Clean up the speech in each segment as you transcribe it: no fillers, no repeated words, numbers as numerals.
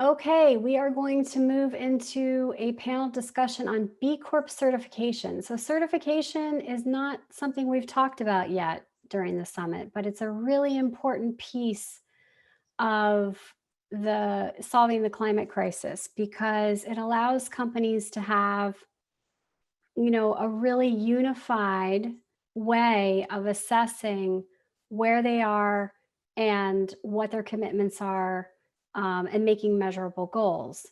Okay, we are going to move into a panel discussion on B Corp certification. So, certification is not something we've talked about yet during the summit, but it's a really important piece of the solving the climate crisis because it allows companies to have, a really unified way of assessing where they are and what their commitments are, and making measurable goals.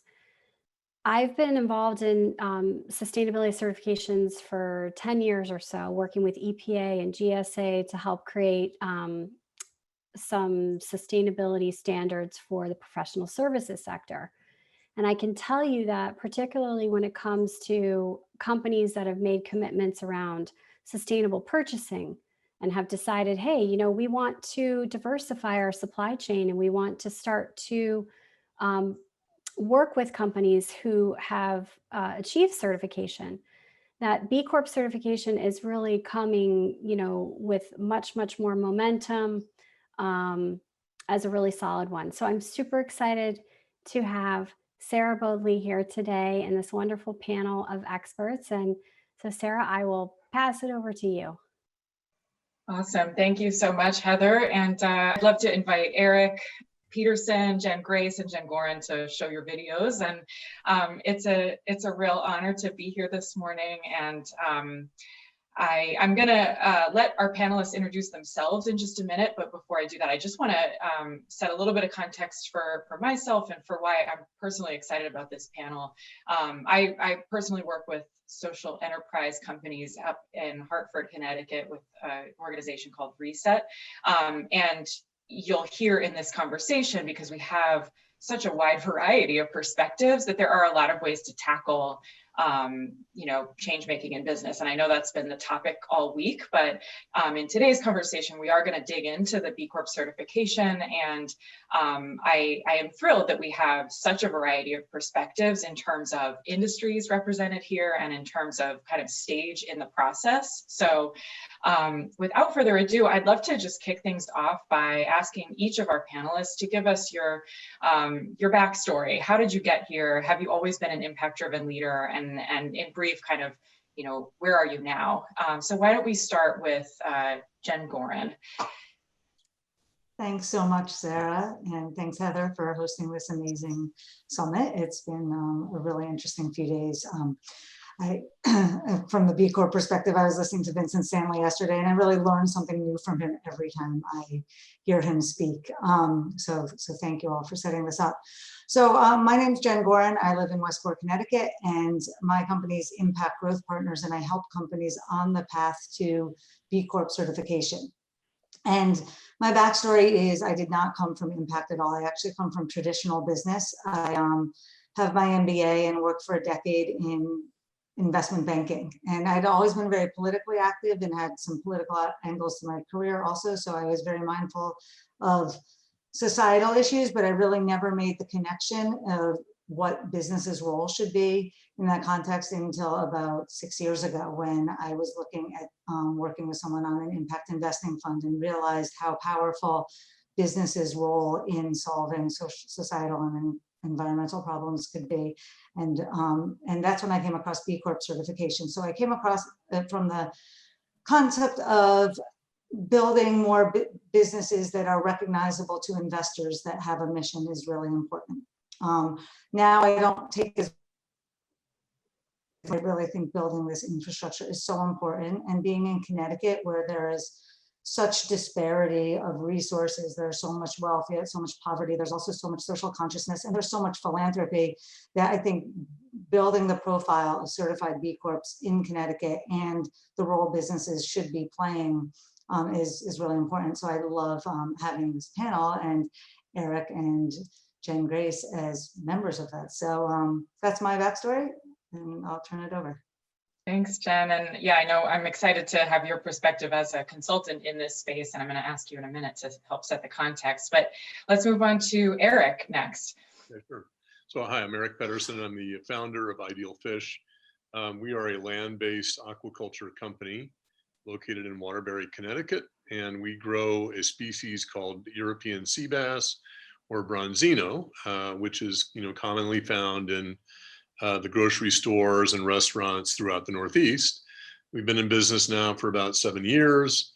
I've been involved in sustainability certifications for 10 years or so, working with EPA and GSA to help create some sustainability standards for the professional services sector. And I can tell you that, particularly when it comes to companies that have made commitments around sustainable purchasing and have decided, hey, we want to diversify our supply chain and we want to start to um, work with companies who have achieved certification, that B Corp certification is really coming, with much, much more momentum, um, as a really solid one. So I'm super excited to have Sarah Bodley here today and this wonderful panel of experts. And so, Sarah, I will pass it over to you. Awesome. Thank you so much, Heather. And I'd love to invite Eric, Pedersen, Jen Grace, and Jen Gorin to show your videos. And it's a real honor to be here this morning. And I'm going to let our panelists introduce themselves in just a minute. But before I do that, I just want to set a little bit of context for myself and for why I'm personally excited about this panel. I personally work with social enterprise companies up in Hartford, Connecticut with an organization called Reset. And you'll hear in this conversation, because we have such a wide variety of perspectives, that there are a lot of ways to tackle change making in business. And I know that's been the topic all week, but in today's conversation, we are going to dig into the B Corp certification. And I am thrilled that we have such a variety of perspectives in terms of industries represented here and in terms of kind of stage in the process. So without further ado, I'd love to just kick things off by asking each of our panelists to give us your backstory. How did you get here? Have you always been an impact-driven leader? And in brief, kind of, where are you now? So why don't we start with Jen Gorin? Thanks so much, Sarah, and thanks, Heather, for hosting this amazing summit. It's been a really interesting few days. From the B Corp perspective, I was listening to Vincent Stanley yesterday, and I really learned something new from him every time I hear him speak. So thank you all for setting this up. So my name's Jen Gorin. I live in Westport, Connecticut, and my company is Impact Growth Partners, and I help companies on the path to B Corp certification. And my backstory is I did not come from impact at all. I actually come from traditional business. I have my MBA and worked for a decade in investment banking. And I'd always been very politically active and had some political angles to my career also. So I was very mindful of societal issues, but I really never made the connection of what business's role should be in that context until about 6 years ago, when I was looking at working with someone on an impact investing fund and realized how powerful business's role in solving societal and environmental problems could be. And that's when I came across B Corp certification. So I came across it from the concept of building more businesses that are recognizable to investors that have a mission is really important. Now I don't take as, I really think building this infrastructure is so important, and being in Connecticut where there is such disparity of resources, there's so much wealth, yet so much poverty, there's also so much social consciousness, and there's so much philanthropy, that I think building the profile of certified B Corps in Connecticut and the role businesses should be playing is really important. So I love having this panel and Eric and Jen Grace as members of that. So that's my backstory, and I'll turn it over. Thanks, Jen. And yeah, I know I'm excited to have your perspective as a consultant in this space, and I'm going to ask you in a minute to help set the context. But let's move on to Eric next. Yeah, sure. So hi, I'm Eric Pedersen. I'm the founder of Ideal Fish. We are a land-based aquaculture company located in Waterbury, Connecticut, and we grow a species called European sea bass, or Bronzino, which is commonly found in the grocery stores and restaurants throughout the Northeast. We've been in business now for about 7 years,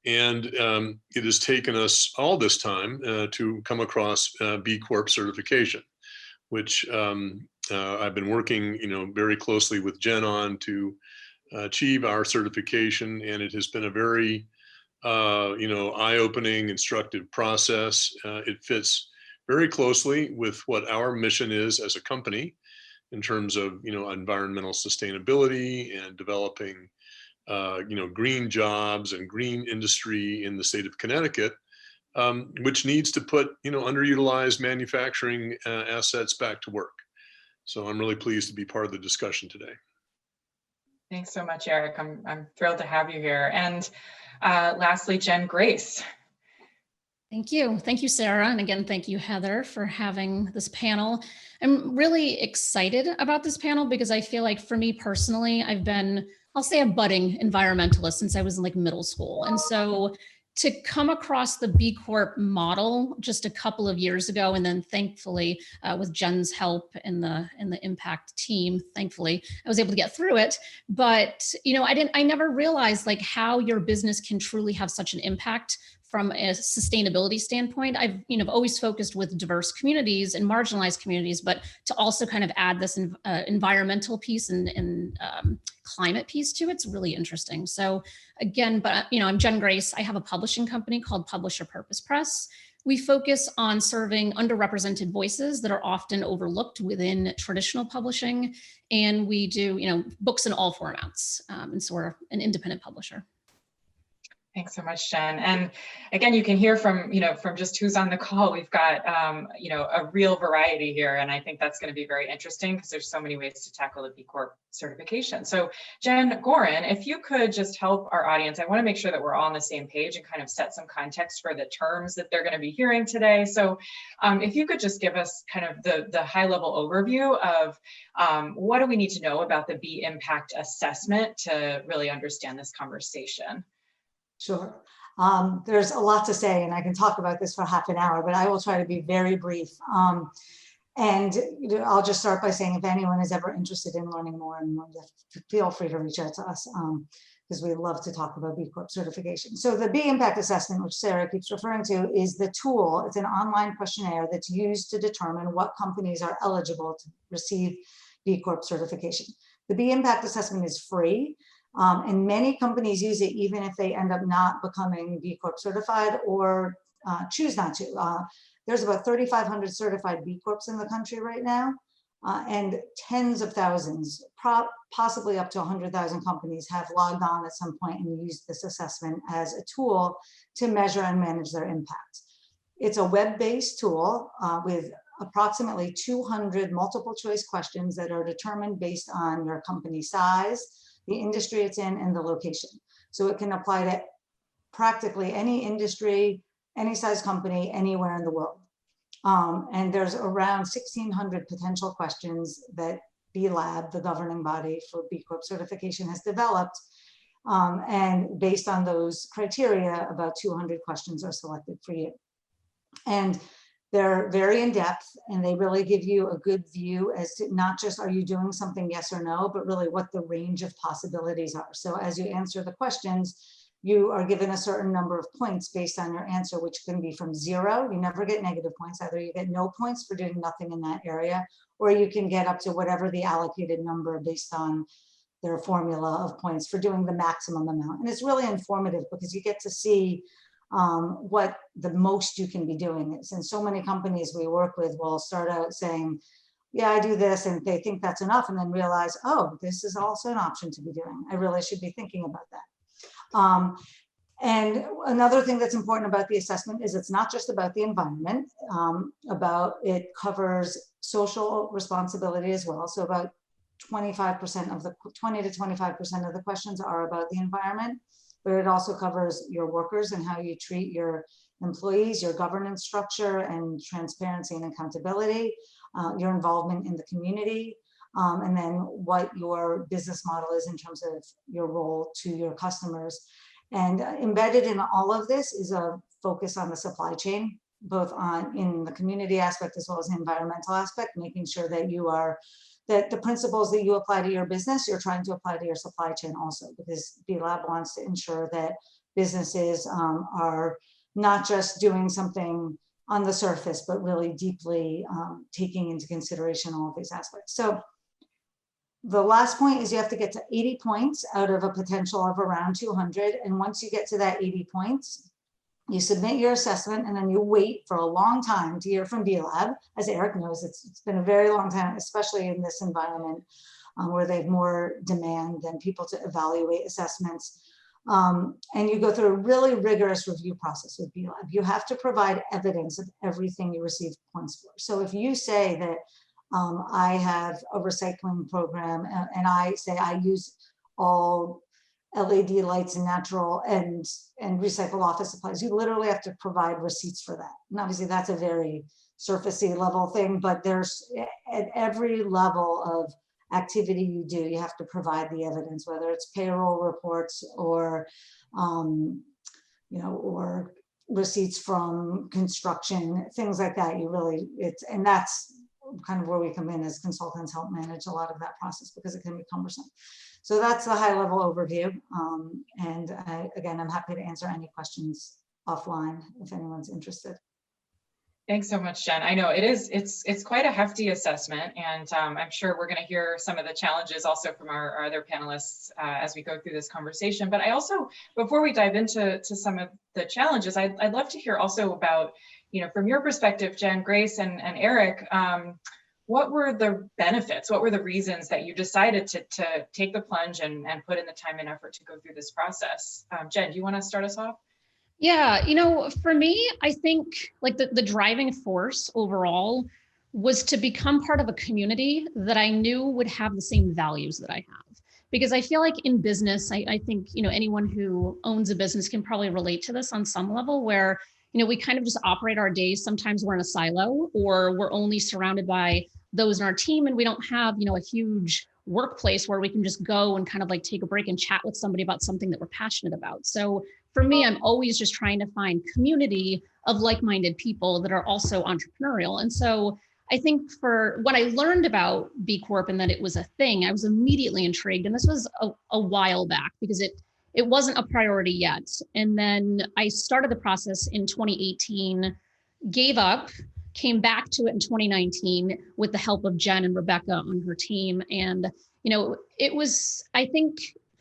and it has taken us all this time to come across B Corp certification, which I've been working very closely with Jen on to achieve our certification, and it has been a very eye-opening, instructive process. It fits very closely with what our mission is as a company in terms of environmental sustainability and developing green jobs and green industry in the state of Connecticut, which needs to put underutilized manufacturing assets back to work. So I'm really pleased to be part of the discussion today. Thanks so much, Eric. I'm thrilled to have you here. And lastly, Jen Grace. Thank you. Thank you, Sarah. And again, thank you, Heather, for having this panel. I'm really excited about this panel because I feel like for me personally, I've been, I'll say, a budding environmentalist since I was in like middle school. And so to come across the B Corp model just a couple of years ago, and then thankfully with Jen's help and the impact team, thankfully I was able to get through it. But I never realized like how your business can truly have such an impact from a sustainability standpoint. I've always focused with diverse communities and marginalized communities, but to also kind of add this environmental piece and climate piece to it's really interesting. So again, but I'm Jen Grace. I have a publishing company called Publisher Purpose Press. We focus on serving underrepresented voices that are often overlooked within traditional publishing, and we do books in all formats. And so we're an independent publisher. Thanks so much, Jen. And again, you can hear from just who's on the call. We've got a real variety here, and I think that's going to be very interesting because there's so many ways to tackle the B Corp certification. So, Jen, Gorin, if you could just help our audience, I want to make sure that we're all on the same page and kind of set some context for the terms that they're going to be hearing today. So, if you could just give us kind of the high-level overview of what do we need to know about the B Impact Assessment to really understand this conversation. Sure. There's a lot to say, and I can talk about this for half an hour, but I will try to be very brief. And I'll just start by saying if anyone is ever interested in learning more, and feel free to reach out to us because we love to talk about B Corp certification. So the B Impact Assessment, which Sarah keeps referring to, is the tool. It's an online questionnaire that's used to determine what companies are eligible to receive B Corp certification. The B Impact Assessment is free. And many companies use it even if they end up not becoming B Corp certified or choose not to. There's about 3,500 certified B Corps in the country right now, and tens of thousands, possibly up to 100,000 companies have logged on at some point and used this assessment as a tool to measure and manage their impact. It's a web-based tool with approximately 200 multiple choice questions that are determined based on your company size, the industry it's in, and the location. So it can apply to practically any industry, any size company, anywhere in the world. And there's around 1,600 potential questions that B-Lab, the governing body for B Corp certification, has developed. And based on those criteria, about 200 questions are selected for you. And they're very in-depth, and they really give you a good view as to not just are you doing something yes or no, but really what the range of possibilities are. So as you answer the questions, you are given a certain number of points based on your answer, which can be from 0. You never get negative points. Either you get no points for doing nothing in that area, or you can get up to whatever the allocated number based on their formula of points for doing the maximum amount. And it's really informative because you get to see what the most you can be doing is. And so many companies we work with will start out saying, yeah, I do this, and they think that's enough, and then realize, oh, this is also an option to be doing. I really should be thinking about that. And another thing that's important about the assessment is it's not just about the environment, it covers social responsibility as well. So about 25% of the 20 to 25% of the questions are about the environment, but it also covers your workers and how you treat your employees, your governance structure and transparency and accountability, your involvement in the community, and then what your business model is in terms of your role to your customers. And embedded in all of this is a focus on the supply chain, both in the community aspect as well as the environmental aspect, making sure that that the principles that you apply to your business, you're trying to apply to your supply chain also, because B-Lab wants to ensure that businesses are not just doing something on the surface, but really deeply taking into consideration all of these aspects. So the last point is you have to get to 80 points out of a potential of around 200. And once you get to that 80 points, you submit your assessment, and then you wait for a long time to hear from B-Lab. As Eric knows, it's been a very long time, especially in this environment where they have more demand than people to evaluate assessments. And you go through a really rigorous review process with B-Lab. You have to provide evidence of everything you receive points for. So if you say that I have a recycling program and I say I use all LED lights and natural and recycled office supplies, you literally have to provide receipts for that. And obviously that's a very surfacey level thing, but there's at every level of activity you do, you have to provide the evidence, whether it's payroll reports or, or receipts from construction, things like that. And that's kind of where we come in as consultants, help manage a lot of that process because it can be cumbersome. So that's the high level overview. Again, I'm happy to answer any questions offline if anyone's interested. Thanks so much, Jen. I know it's quite a hefty assessment, and I'm sure we're going to hear some of the challenges also from our other panelists as we go through this conversation. But I also, before we dive into some of the challenges, I'd love to hear also about, from your perspective, Jen, Grace, and Eric, what were the benefits? What were the reasons that you decided to take the plunge and put in the time and effort to go through this process? Jen, do you want to start us off? Yeah, for me, I think like the driving force overall was to become part of a community that I knew would have the same values that I have. Because I feel like in business, I think, anyone who owns a business can probably relate to this on some level where, we kind of just operate our days. Sometimes we're in a silo or we're only surrounded by those in our team and we don't have, a huge workplace where we can just go and kind of like take a break and chat with somebody about something that we're passionate about. So for me, I'm always just trying to find community of like-minded people that are also entrepreneurial. And so I think for what I learned about B Corp and that it was a thing, I was immediately intrigued. And this was a while back because it wasn't a priority yet. And then I started the process in 2018, gave up, came back to it in 2019 with the help of Jen and Rebecca on her team. And, it was, I think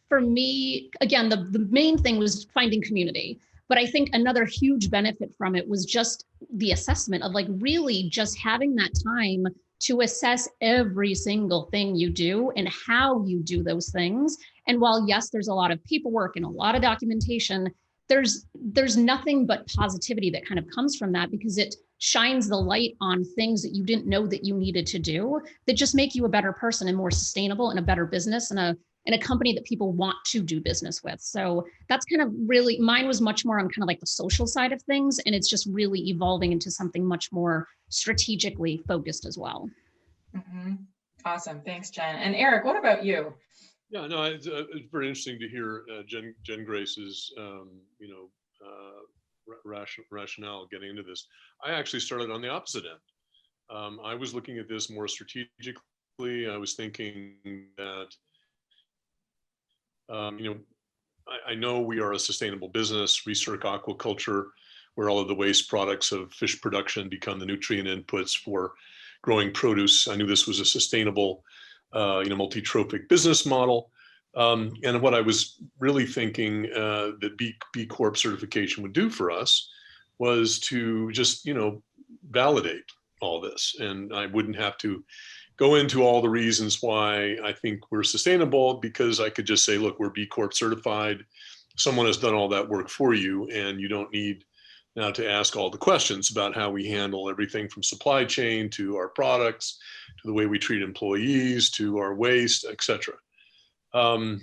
for me, again, the main thing was finding community. But I think another huge benefit from it was just the assessment of like really just having that time to assess every single thing you do and how you do those things. And while, yes, there's a lot of paperwork and a lot of documentation, there's nothing but positivity that kind of comes from that because it shines the light on things that you didn't know that you needed to do that just make you a better person and more sustainable and a better business and a company that people want to do business with. So that's kind of really, mine was much more on kind of like the social side of things. And it's just really evolving into something much more strategically focused as well. Mm-hmm. Awesome. Thanks, Jen. And Eric, what about you? Yeah, no, it's very interesting to hear Jen Grace's, rationale getting into this. I actually started on the opposite end. I was looking at this more strategically. I was thinking that, I know we are a sustainable business, recirc aquaculture, where all of the waste products of fish production become the nutrient inputs for growing produce. I knew this was a sustainable, multi-trophic business model. And what I was really thinking that B Corp certification would do for us was to just, validate all this. And I wouldn't have to go into all the reasons why I think we're sustainable because I could just say, look, we're B Corp certified. Someone has done all that work for you and you don't need now to ask all the questions about how we handle everything from supply chain to our products, to the way we treat employees, to our waste, et cetera. And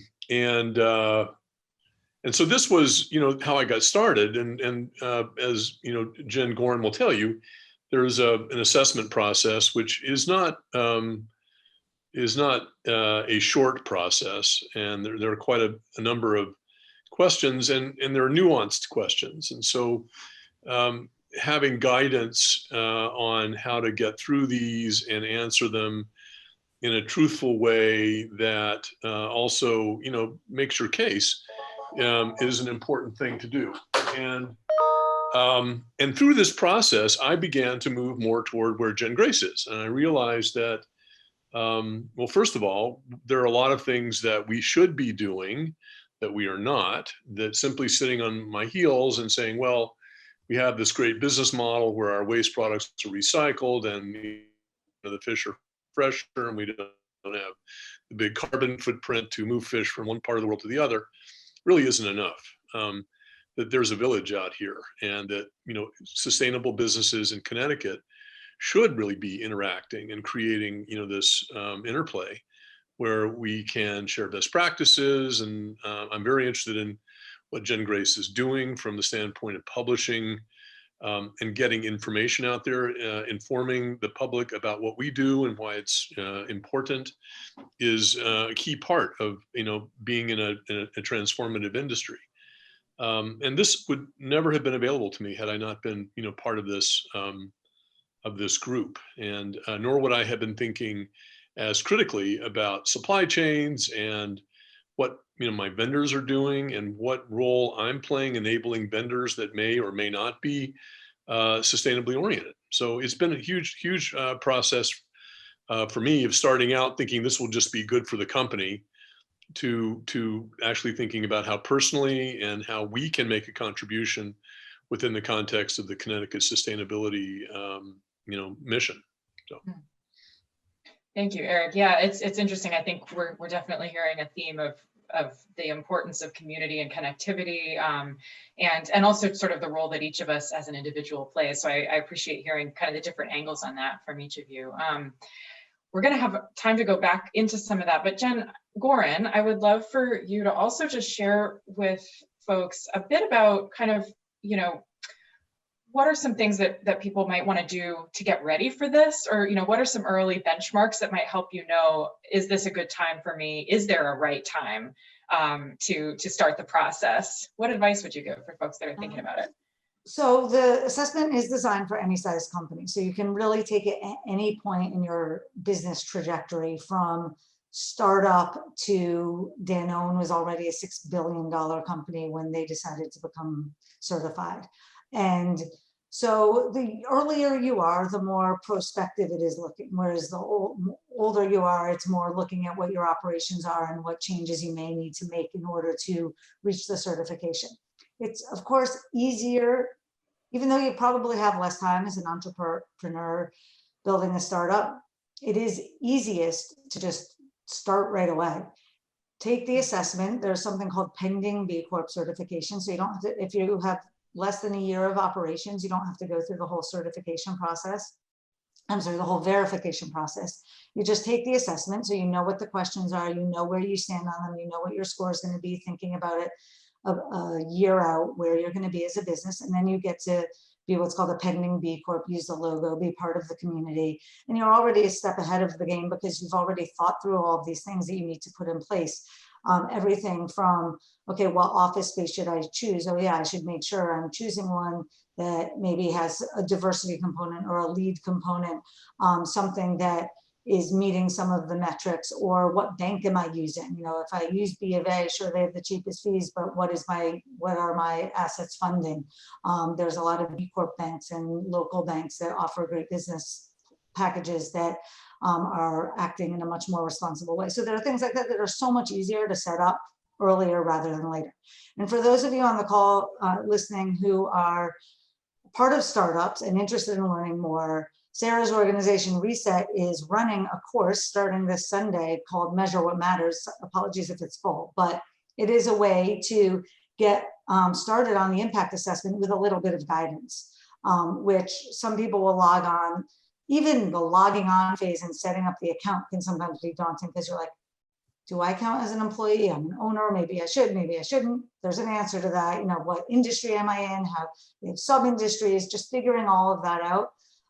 so this was, how I got started. And as Jen Gorin will tell you, there's an assessment process, which is not a short process. And there are quite a number of questions and there are nuanced questions. And so having guidance on how to get through these and answer them in a truthful way that also, makes your case is an important thing to do. And through this process, I began to move more toward where Jen Grace is. And I realized that, well, first of all, there are a lot of things that we should be doing that we are not, that simply sitting on my heels and saying, well, we have this great business model where our waste products are recycled and the fish are fresher and we don't have the big carbon footprint to move fish from one part of the world to the other, really isn't enough. That there's a village out here, and that sustainable businesses in Connecticut should really be interacting and creating this interplay where we can share best practices. And I'm very interested in what Jen Grace is doing from the standpoint of publishing and getting information out there, informing the public about what we do and why it's important is a key part of being in a transformative industry. And this would never have been available to me had I not been part of this group, and nor would I have been thinking as critically about supply chains and what my vendors are doing and what role I'm playing enabling vendors that may or may not be sustainably oriented. So it's been a huge process for me of starting out thinking this will just be good for the company to actually thinking about how personally and how we can make a contribution within the context of the Connecticut sustainability mission. So. Thank you, Eric. Yeah, it's interesting. I think we're definitely hearing a theme of the importance of community and connectivity, and also sort of the role that each of us as an individual plays. So I appreciate hearing kind of the different angles on that from each of you. We're going to have time to go back into some of that, but Gorin, I would love for you to also just share with folks a bit about kind of, what are some things that people might want to do to get ready for this? Or, what are some early benchmarks that might help is this a good time for me? Is there a right time to start the process? What advice would you give for folks that are thinking about it? So the assessment is designed for any size company. So you can really take it at any point in your business trajectory, from startup to Danone was already a $6 billion company when they decided to become certified. And so the earlier you are, the more prospective it is looking, whereas the older you are, it's more looking at what your operations are and what changes you may need to make in order to reach the certification. It's, of course, easier, even though you probably have less time as an entrepreneur building a startup, it is easiest to just start right away. Take the assessment. There's something called pending B-Corp certification. So you don't have to, if you have less than a year of operations, you don't have to go through the whole certification process. I'm sorry, the whole verification process. You just take the assessment, so you know what the questions are, you know where you stand on them, you know what your score is going to be, thinking about it a year out, where you're going to be as a business, and then you get to be what's called a pending B Corp, use the logo, be part of the community, and you're already a step ahead of the game because you've already thought through all of these things that you need to put in place. Everything from, okay, what office space should I choose? Oh yeah, I should make sure I'm choosing one that maybe has a diversity component or a lead component, something that is meeting some of the metrics, or what bank am I using? If I use B of A, sure, they have the cheapest fees, but what are my assets funding? There's a lot of B Corp banks and local banks that offer great business packages that are acting in a much more responsible way. So there are things like that that are so much easier to set up earlier rather than later. And for those of you on the call listening who are part of startups and interested in learning more, Sarah's organization Reset is running a course starting this Sunday called Measure What Matters. Apologies if it's full, but it is a way to get started on the impact assessment with a little bit of guidance, which some people will log on. Even the logging on phase and setting up the account can sometimes be daunting, because you're like, do I count as an employee? I'm an owner, maybe I should, maybe I shouldn't. There's an answer to that. What industry am I in? How they have sub-industries, just figuring all of that out.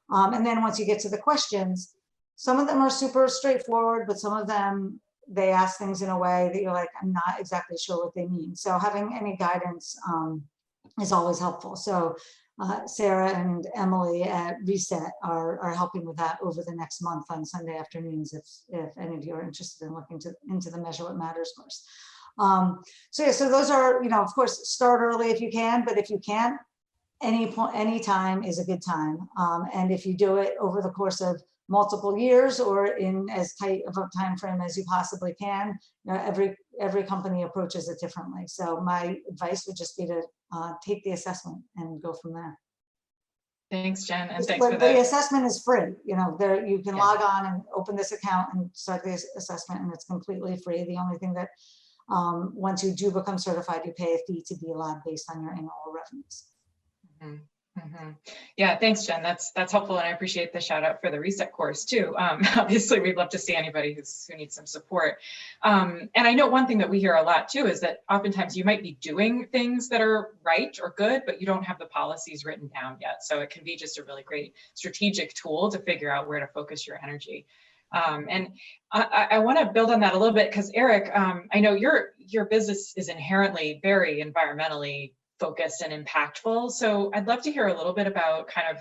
And then once you get to the questions, some of them are super straightforward, but some of them, they ask things in a way that you're like, I'm not exactly sure what they mean. So having any guidance is always helpful. So Sarah and Emily at Reset are helping with that over the next month on Sunday afternoons, if any of you are interested in looking into the Measure What Matters course. So yeah, so those are, of course, start early if you can, but if you can't, any time is a good time. And if you do it over the course of multiple years or in as tight of a time frame as you possibly can, every company approaches it differently. So my advice would just be to take the assessment and go from there. Thanks, Jen, and thanks But for the the assessment is free. There you can Yeah. log on and open this account and start the assessment, and it's completely free. The only thing that once you do become certified, you pay a fee to be allowed based on your annual revenues. Mhm, mhm. Yeah, thanks, Jen. That's helpful, and I appreciate the shout out for the Reset course too. Obviously, we'd love to see anybody who needs some support. And I know one thing that we hear a lot too is that oftentimes you might be doing things that are right or good, but you don't have the policies written down yet. So it can be just a really great strategic tool to figure out where to focus your energy. And I want to build on that a little bit because Eric, I know your business is inherently very environmentally focused and impactful. So I'd love to hear a little bit about kind of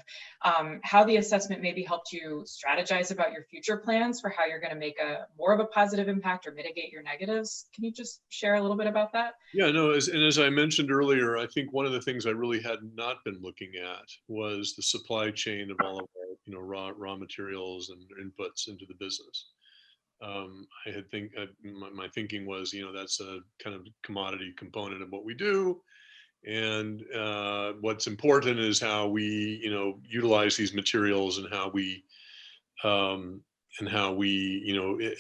how the assessment maybe helped you strategize about your future plans for how you're going to make more of a positive impact or mitigate your negatives. Can you just share a little bit about that? Yeah, no, as I mentioned earlier, I think one of the things I really had not been looking at was the supply chain of all of our, raw materials and inputs into the business. My thinking was, that's a kind of commodity component of what we do. And what's important is how we, utilize these materials and how we,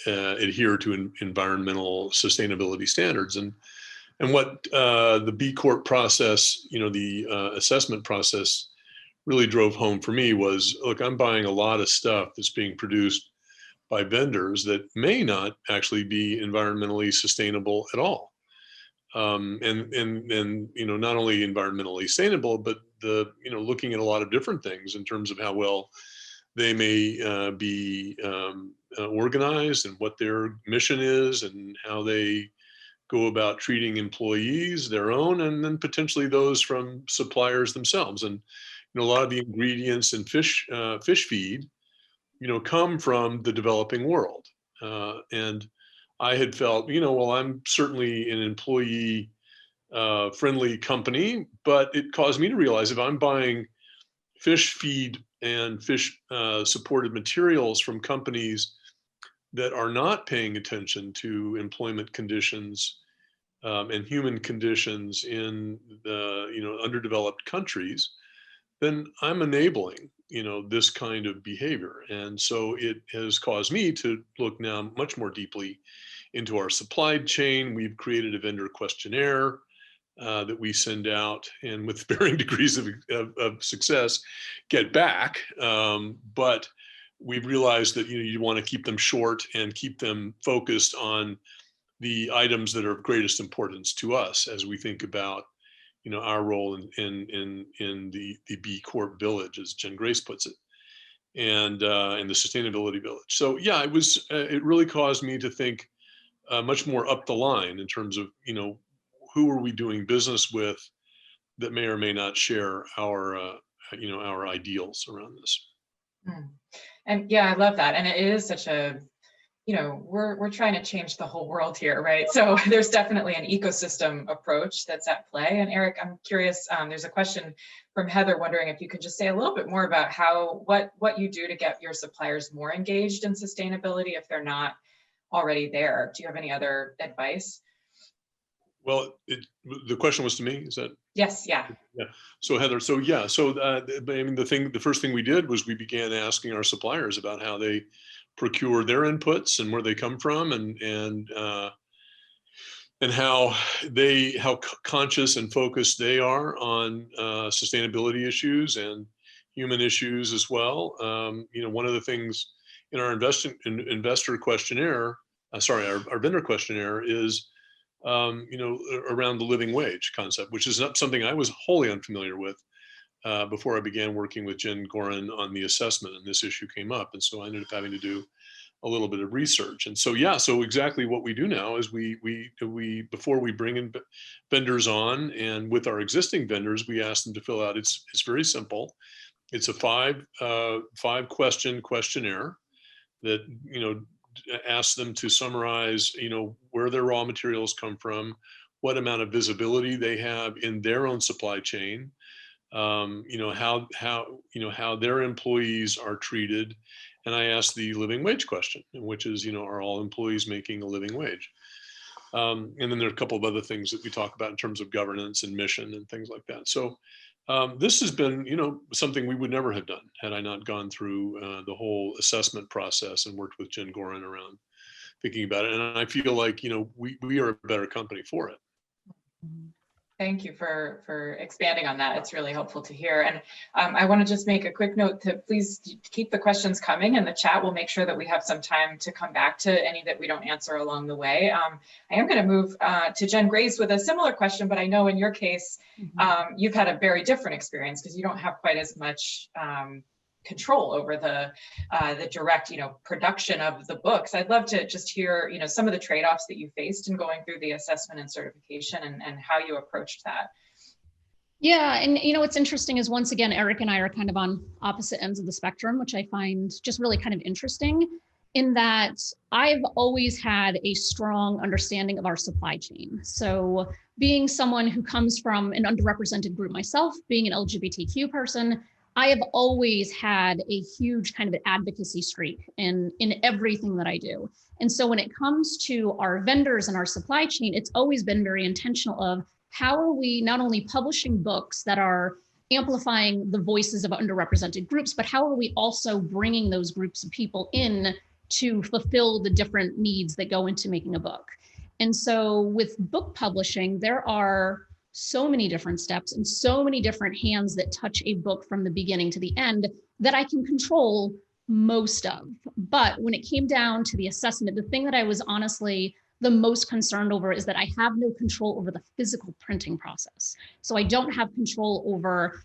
adhere to environmental sustainability standards. And what the B Corp process, the assessment process really drove home for me was, look, I'm buying a lot of stuff that's being produced by vendors that may not actually be environmentally sustainable at all. And not only environmentally sustainable, but looking at a lot of different things in terms of how well they may be organized and what their mission is and how they go about treating employees, their own, and then potentially those from suppliers themselves. And a lot of the ingredients in fish feed, come from the developing world. And I had felt, well, I'm certainly an employee friendly company, but it caused me to realize if I'm buying fish feed and fish supported materials from companies that are not paying attention to employment conditions and human conditions in the underdeveloped countries, then I'm enabling this kind of behavior. And so it has caused me to look now much more deeply into our supply chain. We've created a vendor questionnaire that we send out, and with varying degrees of success, get back. But we've realized that you want to keep them short and keep them focused on the items that are of greatest importance to us as we think about our role in the B Corp village, as Jen Grace puts it, and in the sustainability village. So yeah, it really caused me to think much more up the line in terms of who are we doing business with that may or may not share our ideals around this. And yeah, I love that. And it is such a we're trying to change the whole world here, right? So there's definitely an ecosystem approach that's at play. And Eric, I'm curious, there's a question from Heather wondering if you could just say a little bit more about what you do to get your suppliers more engaged in sustainability if they're not already there. Do you have any other advice? Well, the question was to me, is that? Yes, yeah. Yeah. So Heather, the first thing we did was we began asking our suppliers about how they procure their inputs and where they come from, and how conscious and focused they are on sustainability issues and human issues as well. One of the things in our investor questionnaire, our vendor questionnaire is around the living wage concept, which is not something I was wholly unfamiliar with before I began working with Jen Gorin on the assessment, and this issue came up. And so I ended up having to do a little bit of research. And so, yeah, so exactly what we do now is we before we bring in vendors on, and with our existing vendors, we ask them to fill out, it's very simple. It's a five question questionnaire that, asks them to summarize, where their raw materials come from, what amount of visibility they have in their own supply chain, how their employees are treated. And I asked the living wage question, which is, are all employees making a living wage? And then there are a couple of other things that we talk about in terms of governance and mission and things like that. So this has been, something we would never have done had I not gone through the whole assessment process and worked with Jen Gorin around thinking about it. And I feel like, we are a better company for it. Thank you for expanding on that. It's really helpful to hear. And I want to just make a quick note to please keep the questions coming in the chat. We'll make sure that we have some time to come back to any that we don't answer along the way. I am going to move to Jen Grace with a similar question, but I know in your case, you've had a very different experience because you don't have quite as much control over the direct, production of the books. I'd love to just hear, some of the trade-offs that you faced in going through the assessment and certification and how you approached that. Yeah, and what's interesting is, once again, Eric and I are kind of on opposite ends of the spectrum, which I find just really kind of interesting, in that I've always had a strong understanding of our supply chain. So being someone who comes from an underrepresented group myself, being an LGBTQ person, I have always had a huge kind of advocacy streak in everything that I do. And so when it comes to our vendors and our supply chain, it's always been very intentional of how are we not only publishing books that are amplifying the voices of underrepresented groups, but how are we also bringing those groups of people in to fulfill the different needs that go into making a book. And so with book publishing, there are so many different steps and so many different hands that touch a book from the beginning to the end that I can control most of. But when it came down to the assessment, the thing that I was honestly the most concerned over is that I have no control over the physical printing process. So I don't have control over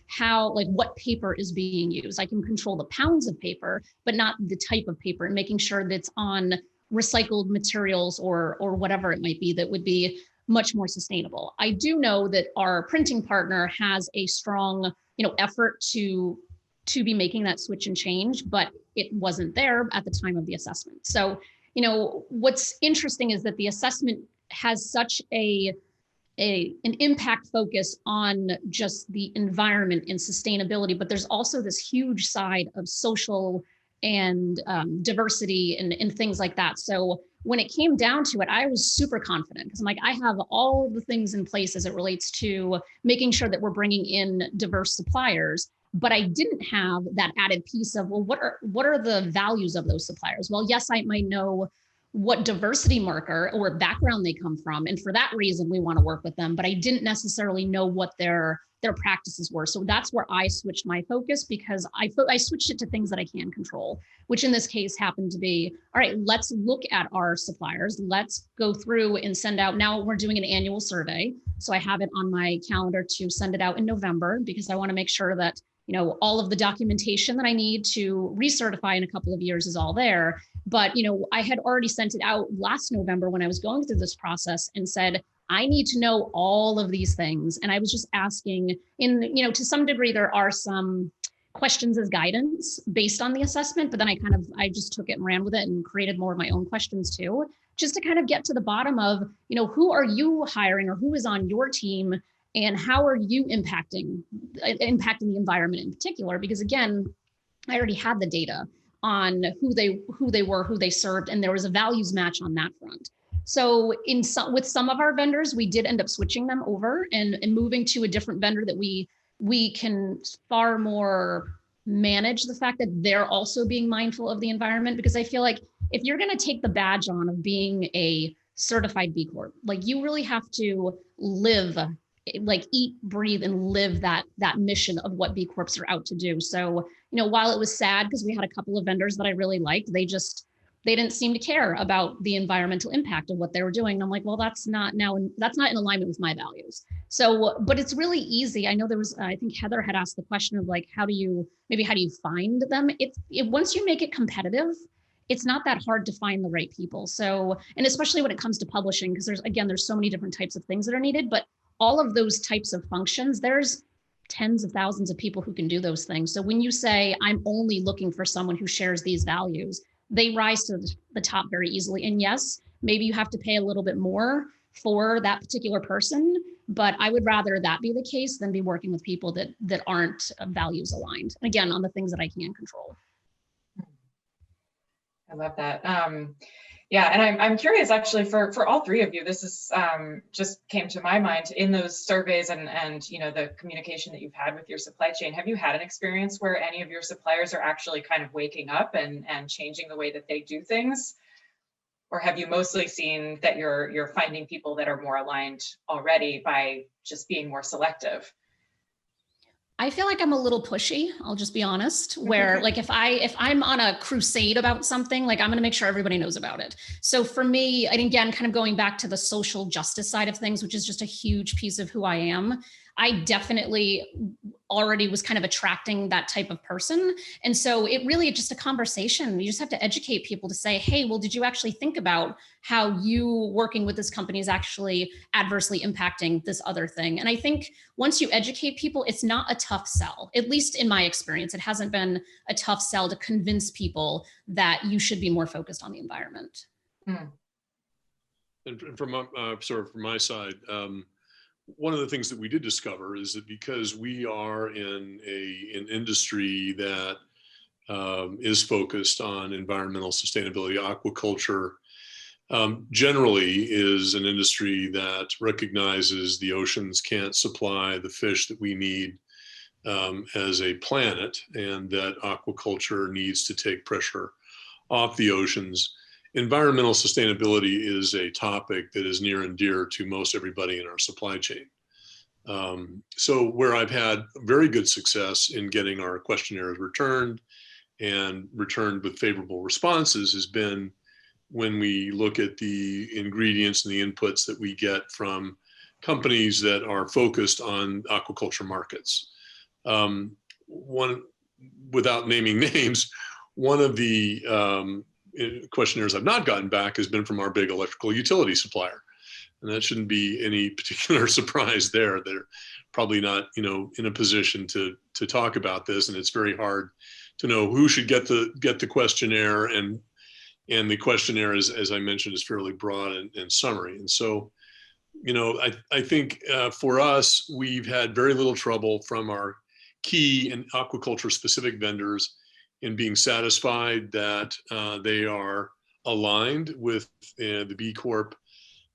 what paper is being used. I can control the pounds of paper, but not the type of paper, and making sure that it's on recycled materials or whatever it might be that would be much more sustainable. I do know that our printing partner has a strong, effort to be making that switch and change, but it wasn't there at the time of the assessment. So, what's interesting is that the assessment has such an impact focus on just the environment and sustainability, but there's also this huge side of social and diversity and things like that. So when it came down to it, I was super confident because I'm like, I have all the things in place as it relates to making sure that we're bringing in diverse suppliers. But I didn't have that added piece of, well, what are the values of those suppliers? Well, yes, I might know what diversity marker or background they come from, and for that reason, we want to work with them. But I didn't necessarily know what their practices were. So that's where I switched my focus, because I switched it to things that I can control, which in this case happened to be, all right, let's look at our suppliers. Let's go through and send out, now we're doing an annual survey. So I have it on my calendar to send it out in November, because I want to make sure that all of the documentation that I need to recertify in a couple of years is all there. But, I had already sent it out last November when I was going through this process and said, I need to know all of these things. And I was just asking to some degree, there are some questions as guidance based on the assessment, but then I just took it and ran with it and created more of my own questions too, just to kind of get to the bottom of, who are you hiring or who is on your team? And how are you impacting the environment in particular? Because again, I already had the data on who they were, who they served, and there was a values match on that front. So with some of our vendors, we did end up switching them over and moving to a different vendor that we can far more manage the fact that they're also being mindful of the environment. Because I feel like if you're going to take the badge on of being a certified B-Corp, you really have to live, eat, breathe, and live that mission of what B Corps are out to do. So, while it was sad because we had a couple of vendors that I really liked, they didn't seem to care about the environmental impact of what they were doing. And I'm like, well, that's not in alignment with my values. So, but it's really easy. I know I think Heather had asked the question of how do you find them? Once you make it competitive, it's not that hard to find the right people. So, and especially when it comes to publishing, because there's so many different types of things that are needed, but all of those types of functions, there's tens of thousands of people who can do those things. So when you say, I'm only looking for someone who shares these values, they rise to the top very easily. And yes, maybe you have to pay a little bit more for that particular person, but I would rather that be the case than be working with people that aren't values aligned. And again, on the things that I can control. I love that. Yeah, and I'm curious actually for all three of you. This is just came to my mind in those surveys and you know, the communication that you've had with your supply chain. Have you had an experience where any of your suppliers are actually kind of waking up and changing the way that they do things? Or have you mostly seen that you're finding people that are more aligned already by just being more selective? I feel like I'm a little pushy. I'll just be honest, where like if I'm on a crusade about something, like I'm going to make sure everybody knows about it. So for me, and again, kind of going back to the social justice side of things, which is just a huge piece of who I am, I definitely already was kind of attracting that type of person. And so it really just a conversation. You just have to educate people to say, hey, well, did you actually think about how you working with this company is actually adversely impacting this other thing? And I think once you educate people, it's not a tough sell. At least in my experience, it hasn't been a tough sell to convince people that you should be more focused on the environment. Hmm. And from my side, one of the things that we did discover is that because we are in an industry that is focused on environmental sustainability, aquaculture generally is an industry that recognizes the oceans can't supply the fish that we need as a planet, and that aquaculture needs to take pressure off the oceans. Environmental sustainability is a topic that is near and dear to most everybody in our supply chain. So where I've had very good success in getting our questionnaires returned and returned with favorable responses has been when we look at the ingredients and the inputs that we get from companies that are focused on aquaculture markets. One, without naming names, one of the questionnaires I've not gotten back has been from our big electrical utility supplier. And that shouldn't be any particular surprise there. They're probably not, you know, in a position to talk about this, and it's very hard to know who should get the questionnaire. And the questionnaire is, as I mentioned, is fairly broad and summary. And so, you know, I think for us, we've had very little trouble from our key and aquaculture specific vendors in being satisfied that they are aligned with the B Corp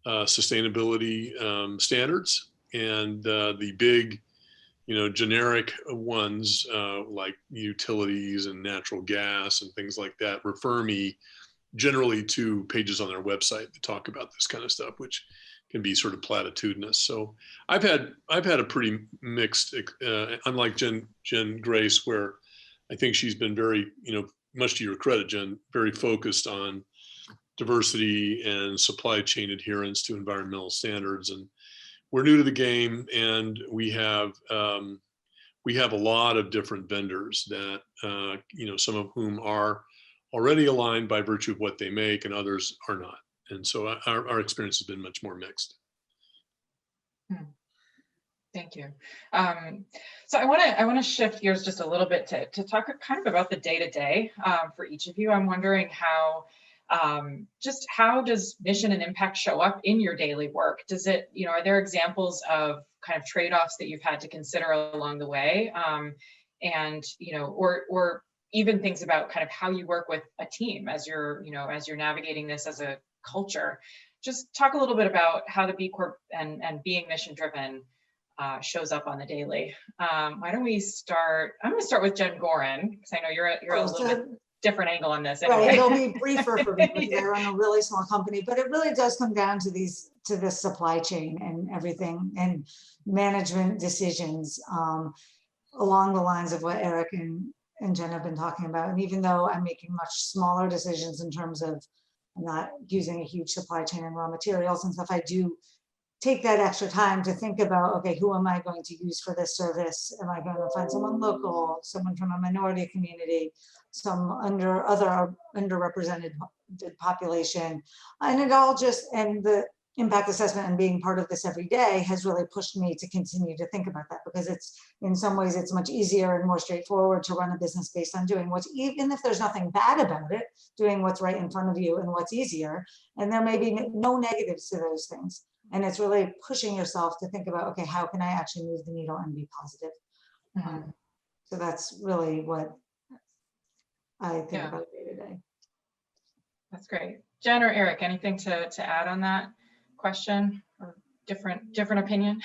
sustainability standards, and the big, you know, generic ones like utilities and natural gas and things like that refer me generally to pages on their website that talk about this kind of stuff, which can be sort of platitudinous. So I've had a pretty mixed, unlike Jen Grace, where I think she's been very, you know, much to your credit, Jen, very focused on diversity and supply chain adherence to environmental standards. And we're new to the game, and we have a lot of different vendors that, you know, some of whom are already aligned by virtue of what they make, and others are not. And so our experience has been much more mixed. Thank you. So I want to shift gears just a little bit to talk kind of about the day-to-day for each of you. I'm wondering how does mission and impact show up in your daily work? Does it, you know, are there examples of kind of trade-offs that you've had to consider along the way? And, you know, or even things about kind of how you work with a team as you're navigating this as a culture. Just talk a little bit about how the B Corp and being mission driven shows up on the daily. Why don't we start? I'm going to start with Jen Gorin, because I know you're a little bit different angle on this. Anyway. Right, it'll be briefer for me because they're in a really small company, but it really does come down to this supply chain and everything, and management decisions along the lines of what Eric and Jen have been talking about. And even though I'm making much smaller decisions in terms of I'm not using a huge supply chain and raw materials and stuff, I do take that extra time to think about, okay, who am I going to use for this service? Am I going to find someone local, someone from a minority community, some other underrepresented population? And it all just, and the impact assessment and being part of this every day has really pushed me to continue to think about that, because it's, in some ways, it's much easier and more straightforward to run a business based on doing what's, even if there's nothing bad about it, doing what's right in front of you and what's easier. And there may be no negatives to those things. And it's really pushing yourself to think about, okay, how can I actually move the needle and be positive? So that's really what I think about day to day. That's great. Jen or Eric, anything to add on that question, or different opinion?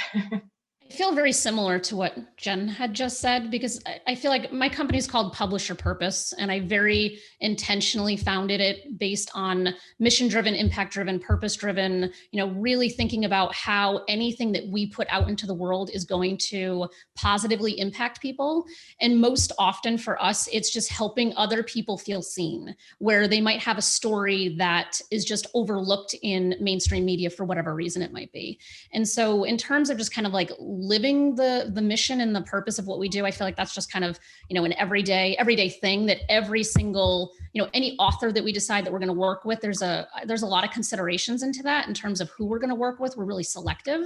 I feel very similar to what Jen had just said, because I feel like my company is called Publish Your Purpose, and I very intentionally founded it based on mission-driven, impact-driven, purpose-driven, really thinking about how anything that we put out into the world is going to positively impact people. And most often for us, it's just helping other people feel seen, where they might have a story that is just overlooked in mainstream media for whatever reason it might be. And so in terms of just kind of like living the mission and the purpose of what we do, I feel like that's just kind of, an everyday thing that every single, any author that we decide that we're going to work with, there's a lot of considerations into that in terms of who we're going to work with. We're really selective,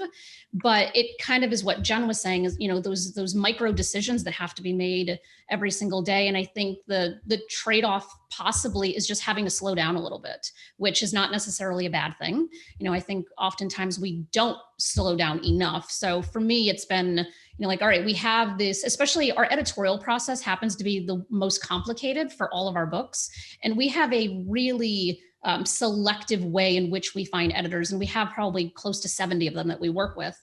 but it kind of is what Jen was saying is, those micro decisions that have to be made every single day. And I think the trade-off possibly is just having to slow down a little bit, which is not necessarily a bad thing. I think oftentimes we don't slow down enough. So for me, it's been, like, all right, we have this, especially our editorial process happens to be the most complicated for all of our books. And we have a really selective way in which we find editors. And we have probably close to 70 of them that we work with.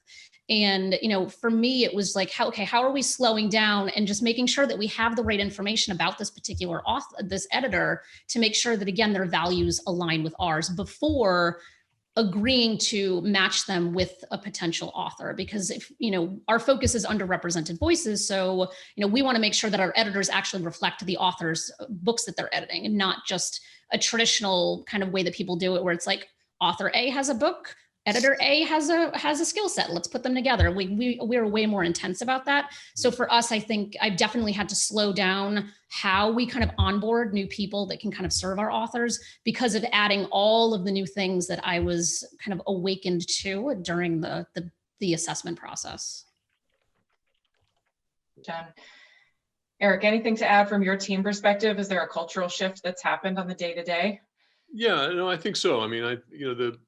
And, for me, it was like, how are we slowing down and just making sure that we have the right information about this particular author, this editor, to make sure that, again, their values align with ours before agreeing to match them with a potential author. Because if, our focus is underrepresented voices. So, we want to make sure that our editors actually reflect the author's books that they're editing, and not just a traditional kind of way that people do it, where it's like author A has a book, editor A has a skill set, let's put them together. We're way more intense about that. So for us, I think I've definitely had to slow down how we kind of onboard new people that can kind of serve our authors, because of adding all of the new things that I was kind of awakened to during the assessment process. Jen. Eric, anything to add from your team perspective? Is there a cultural shift that's happened on the day-to-day? Yeah, no, I think so. I mean, the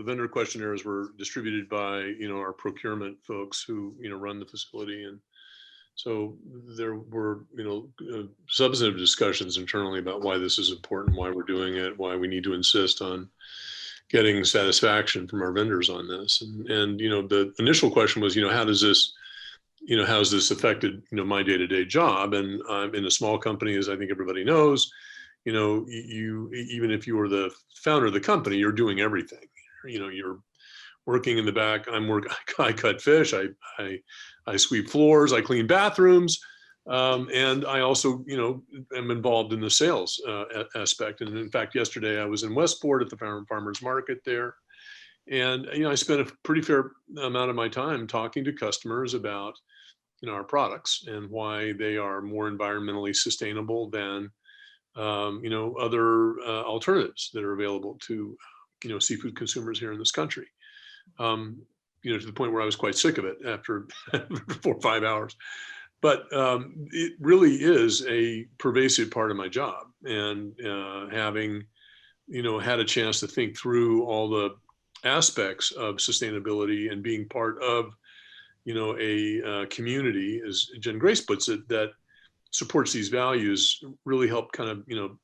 vendor questionnaires were distributed by, our procurement folks who, run the facility. And so there were, substantive discussions internally about why this is important, why we're doing it, why we need to insist on getting satisfaction from our vendors on this. And the initial question was, how does this, how has this affected, my day-to-day job? And I'm in a small company, as I think everybody knows. You even if you were the founder of the company, you're doing everything. You're working in the back. I cut fish. I sweep floors. I clean bathrooms, and I also, am involved in the sales aspect. And in fact, yesterday I was in Westport at the farmers market there, and I spent a pretty fair amount of my time talking to customers about, our products and why they are more environmentally sustainable than other alternatives that are available to, seafood consumers here in this country. To the point where I was quite sick of it after 4 or 5 hours. But it really is a pervasive part of my job. And having, had a chance to think through all the aspects of sustainability and being part of, a community, as Jen Grace puts it, that supports these values, really helped kind of,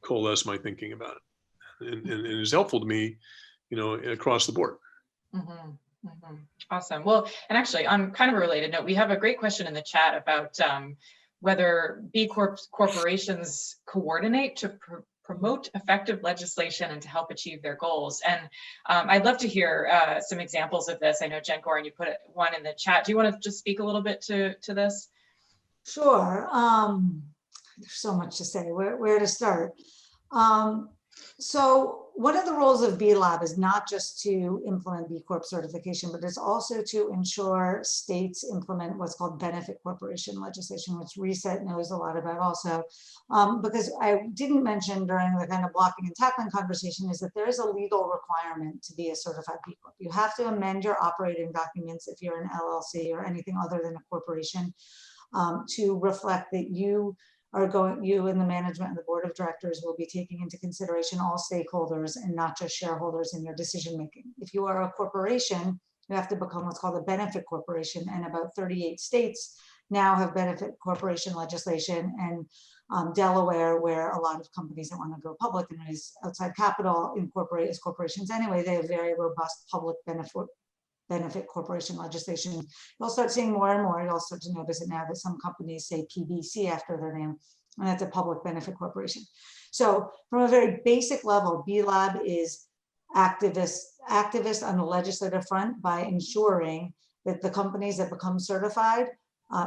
coalesce my thinking about it. And is helpful to me, across the board. Mm-hmm. Mm-hmm. Awesome. Well, and actually on kind of a related note, we have a great question in the chat about whether B corporations coordinate to promote effective legislation and to help achieve their goals. And I'd love to hear some examples of this. I know Jen Gorin, you put one in the chat. Do you want to just speak a little bit to this? Sure. There's so much to say. Where to start? So one of the roles of B-Lab is not just to implement B Corp certification, but it's also to ensure states implement what's called benefit corporation legislation, which Reset knows a lot about also. Because I didn't mention during the kind of blocking and tackling conversation is that there is a legal requirement to be a certified B Corp. You have to amend your operating documents if you're an LLC or anything other than a corporation to reflect that you and the management and the board of directors will be taking into consideration all stakeholders and not just shareholders in your decision making. If you are a corporation, you have to become what's called a benefit corporation, and about 38 states now have benefit corporation legislation, and Delaware, where a lot of companies that want to go public and raise outside capital incorporate as corporations anyway, they have very robust public benefit corporation legislation. You'll start seeing more and more. You'll start to notice it now that some companies say PBC after their name, and that's a public benefit corporation. So from a very basic level, B-Lab is activist on the legislative front by ensuring that the companies that become certified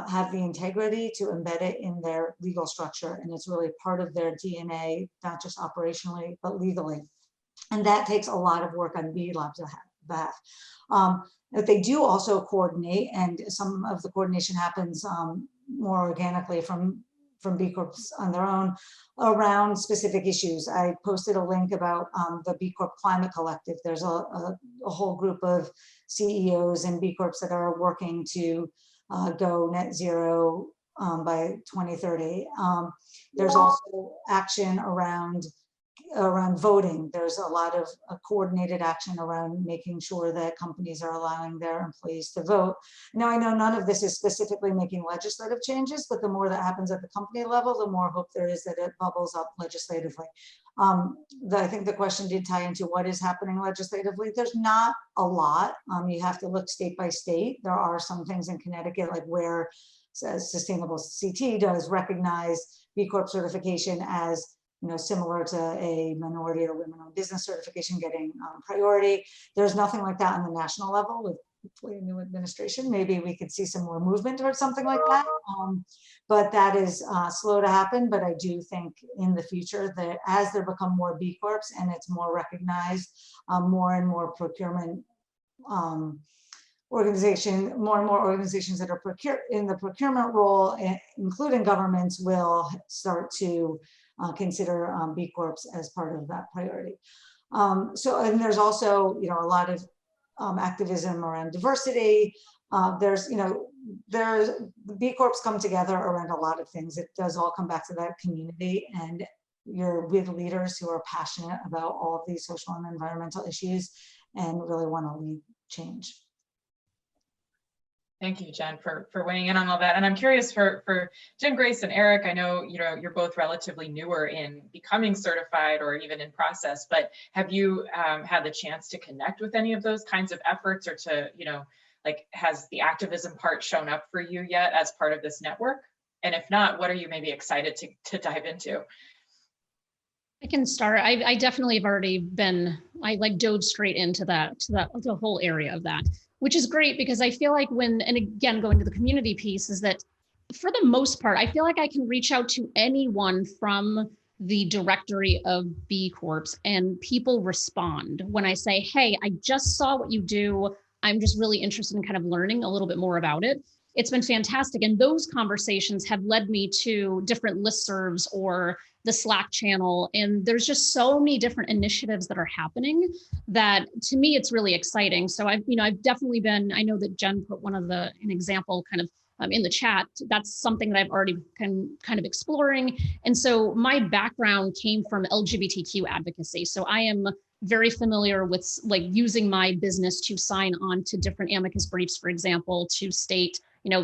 have the integrity to embed it in their legal structure. And it's really part of their DNA, not just operationally, but legally. And that takes a lot of work on B-Lab's behalf. That they do also coordinate, and some of the coordination happens more organically from B Corps on their own around specific issues. I posted a link about the B Corp Climate Collective. There's a whole group of CEOs and B Corps that are working to go net zero by 2030. There's also action around voting. There's a lot of coordinated action around making sure that companies are allowing their employees to vote. Now, I know none of this is specifically making legislative changes, but the more that happens at the company level, the more hope there is that it bubbles up legislatively. I think the question did tie into what is happening legislatively. There's not a lot. You have to look state by state. There are some things in Connecticut, like where Sustainable CT does recognize B Corp certification as similar to a minority or women-owned business certification getting priority. There's nothing like that on the national level. With hopefully a new administration, maybe we could see some more movement towards something like that. But that is slow to happen. But I do think in the future that as there become more B Corps and it's more recognized, more and more procurement more and more organizations that are in the procurement role, including governments, will start to consider B Corps as part of that priority. And there's also, a lot of activism around diversity. There's B Corps come together around a lot of things. It does all come back to that community, and you're with leaders who are passionate about all of these social and environmental issues and really want to lead change. Thank you, Jen, for weighing in on all that. And I'm curious for Jen, Grace, and Eric, I know you're both relatively newer in becoming certified or even in process, but have you had the chance to connect with any of those kinds of efforts, or to, has the activism part shown up for you yet as part of this network? And if not, what are you maybe excited to dive into? I can start. I definitely have already I dove straight into the whole area of that, which is great, because I feel like and again, going to the community piece, is that for the most part, I feel like I can reach out to anyone from the directory of B Corps, and people respond when I say, hey, I just saw what you do. I'm just really interested in kind of learning a little bit more about it. It's been fantastic. And those conversations have led me to different listservs or the Slack channel. And there's just so many different initiatives that are happening that, to me, it's really exciting. So I've definitely been, I know that Jen put an example kind of in the chat. That's something that I've already kind of exploring. And so my background came from LGBTQ advocacy. So I am very familiar with using my business to sign on to different amicus briefs, for example, to state,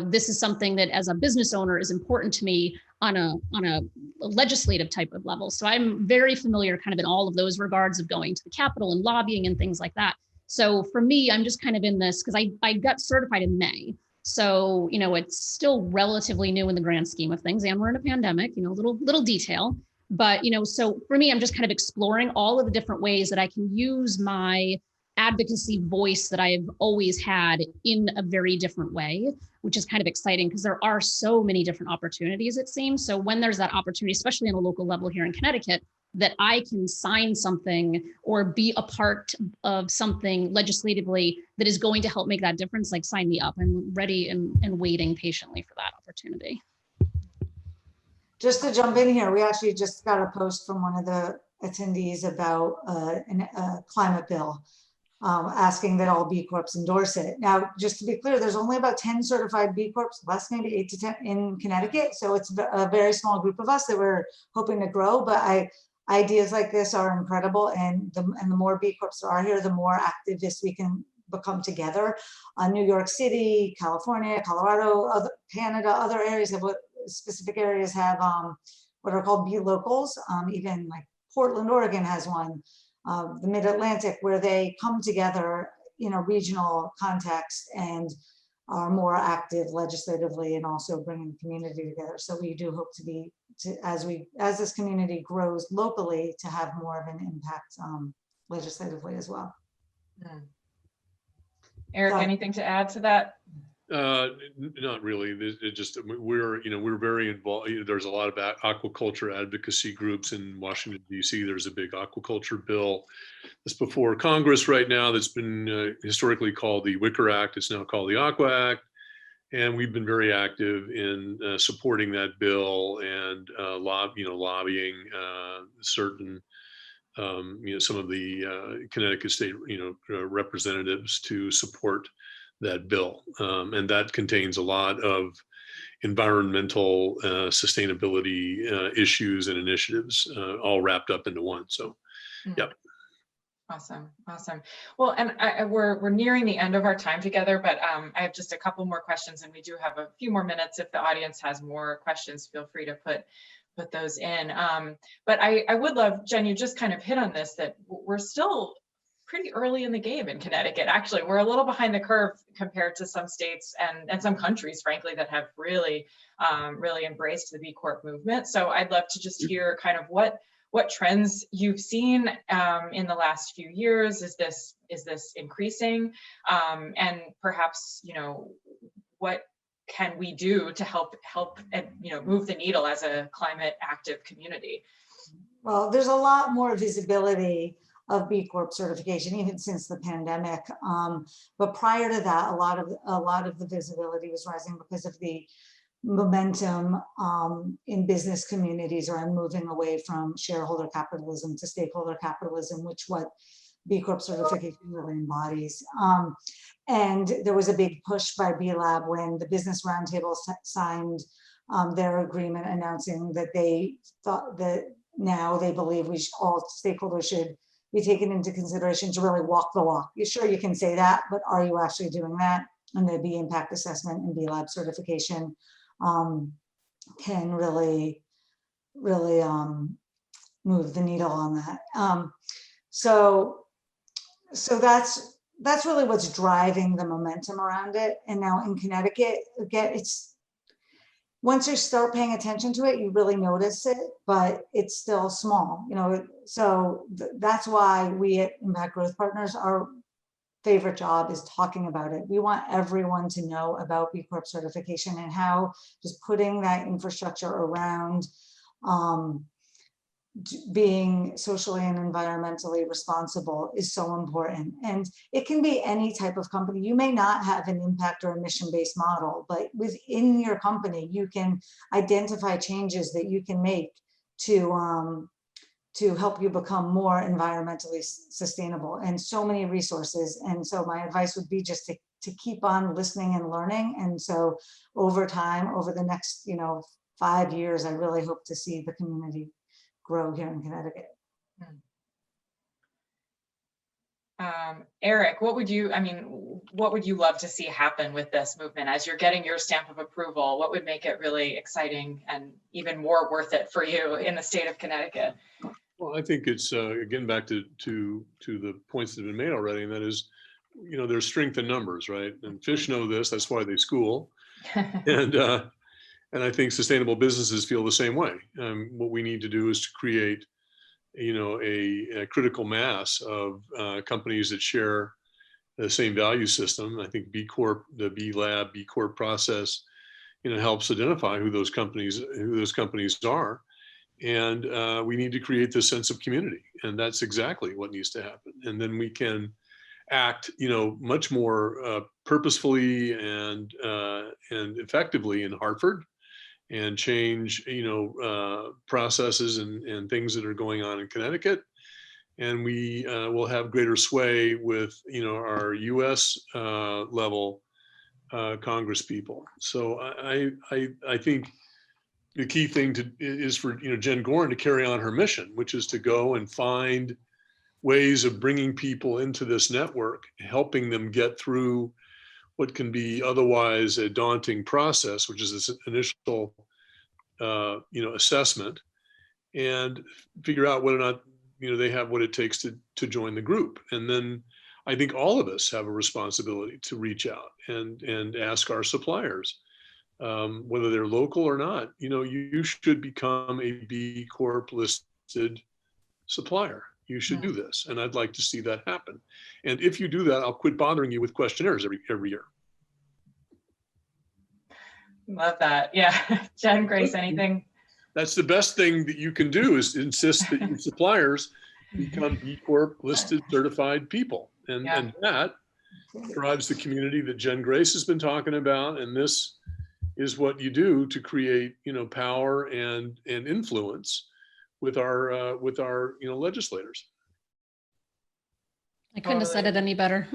this is something that as a business owner is important to me on a legislative type of level. So I'm very familiar kind of in all of those regards of going to the Capitol and lobbying and things like that. So for me, I'm just kind of in this because I got certified in May. So, it's still relatively new in the grand scheme of things, and we're in a pandemic, little detail. But, so for me, I'm just kind of exploring all of the different ways that I can use my advocacy voice that I've always had in a very different way, which is kind of exciting because there are so many different opportunities, it seems. So when there's that opportunity, especially on a local level here in Connecticut, that I can sign something or be a part of something legislatively that is going to help make that difference, like sign me up. I'm ready and waiting patiently for that opportunity. Just to jump in here, we actually just got a post from one of the attendees about a climate bill, asking that all B Corps endorse it. Now, just to be clear, there's only about 10 certified B Corps, less maybe 8 to 10 in Connecticut. So it's a very small group of us that we're hoping to grow, but ideas like this are incredible. And the more B Corps there are here, the more activists we can become together. New York City, California, Colorado, Canada, other areas have specific areas have what are called B locals. Even like Portland, Oregon has one. The Mid-Atlantic, where they come together in a regional context and are more active legislatively and also bringing the community together. So we do hope to be, as this community grows locally, to have more of an impact legislatively as well. Eric, anything to add to that? Not really. It just we're very involved. There's a lot of aquaculture advocacy groups in Washington, D.C. There's a big aquaculture bill that's before Congress right now that's been historically called the Wicker Act. It's now called the Aqua Act, and we've been very active in supporting that bill and lobbying certain some of the Connecticut state representatives to support that bill, and that contains a lot of environmental sustainability issues and initiatives all wrapped up into one. So, yep. Awesome. Well, and we're nearing the end of our time together, but I have just a couple more questions, and we do have a few more minutes. If the audience has more questions, feel free to put those in. But I would love, Jen, you just kind of hit on this, that we're still pretty early in the game in Connecticut. Actually, we're a little behind the curve compared to some states and some countries, frankly, that have really embraced the B Corp movement. So I'd love to just hear kind of what trends you've seen in the last few years. Is this increasing? And perhaps, what can we do to help move the needle as a climate active community? Well, there's a lot more visibility of B Corp certification, even since the pandemic. But prior to that, a lot of the visibility was rising because of the momentum in business communities around moving away from shareholder capitalism to stakeholder capitalism, which what B Corp certification really embodies. And there was a big push by B Lab when the Business Roundtable signed their agreement announcing that they thought that now they believe all stakeholders should be taken into consideration to really walk the walk. You're sure you can say that, but are you actually doing that? And the B Impact Assessment and B Lab certification can really move the needle on that. So that's really what's driving the momentum around it. And now in Connecticut, again, once you start paying attention to it, you really notice it, but it's still small, so that's why we at Impact Growth Partners, our favorite job is talking about it. We want everyone to know about B Corp certification and how just putting that infrastructure around being socially and environmentally responsible is so important. And it can be any type of company. You may not have an impact or a mission-based model, but within your company, you can identify changes that you can make to help you become more environmentally sustainable, and so many resources. And so my advice would be just to keep on listening and learning. And so over time, over the next 5 years, I really hope to see the community grow here in Connecticut. Eric, what would you love to see happen with this movement as you're getting your stamp of approval? What would make it really exciting and even more worth it for you in the state of Connecticut? Well, I think it's again back to the points that have been made already, and that is, there's strength in numbers, right? And fish know this. That's why they school. And I think sustainable businesses feel the same way. What we need to do is to create, a critical mass of companies that share the same value system. I think B Corp, the B Lab, B Corp process, helps identify who those companies are, And we need to create this sense of community. And that's exactly what needs to happen. And then we can act, much more purposefully and effectively in Hartford, and change, processes and things that are going on in Connecticut. And we will have greater sway with, our U.S. level Congress people. So I think the key thing is for Jen Gorin to carry on her mission, which is to go and find ways of bringing people into this network, helping them get through what can be otherwise a daunting process, which is this initial assessment, and figure out whether or not they have what it takes to join the group. And then I think all of us have a responsibility to reach out and ask our suppliers, whether they're local or not, you should become a B Corp listed supplier. You should do this. And I'd like to see that happen. And if you do that, I'll quit bothering you with questionnaires every year. Love that. Yeah. Jen, Grace, anything? That's the best thing that you can do, is insist that your suppliers become B Corp listed certified people. And that drives the community that Jen Grace has been talking about. And this is what you do to create, power and influence with our legislators. I couldn't have said it any better.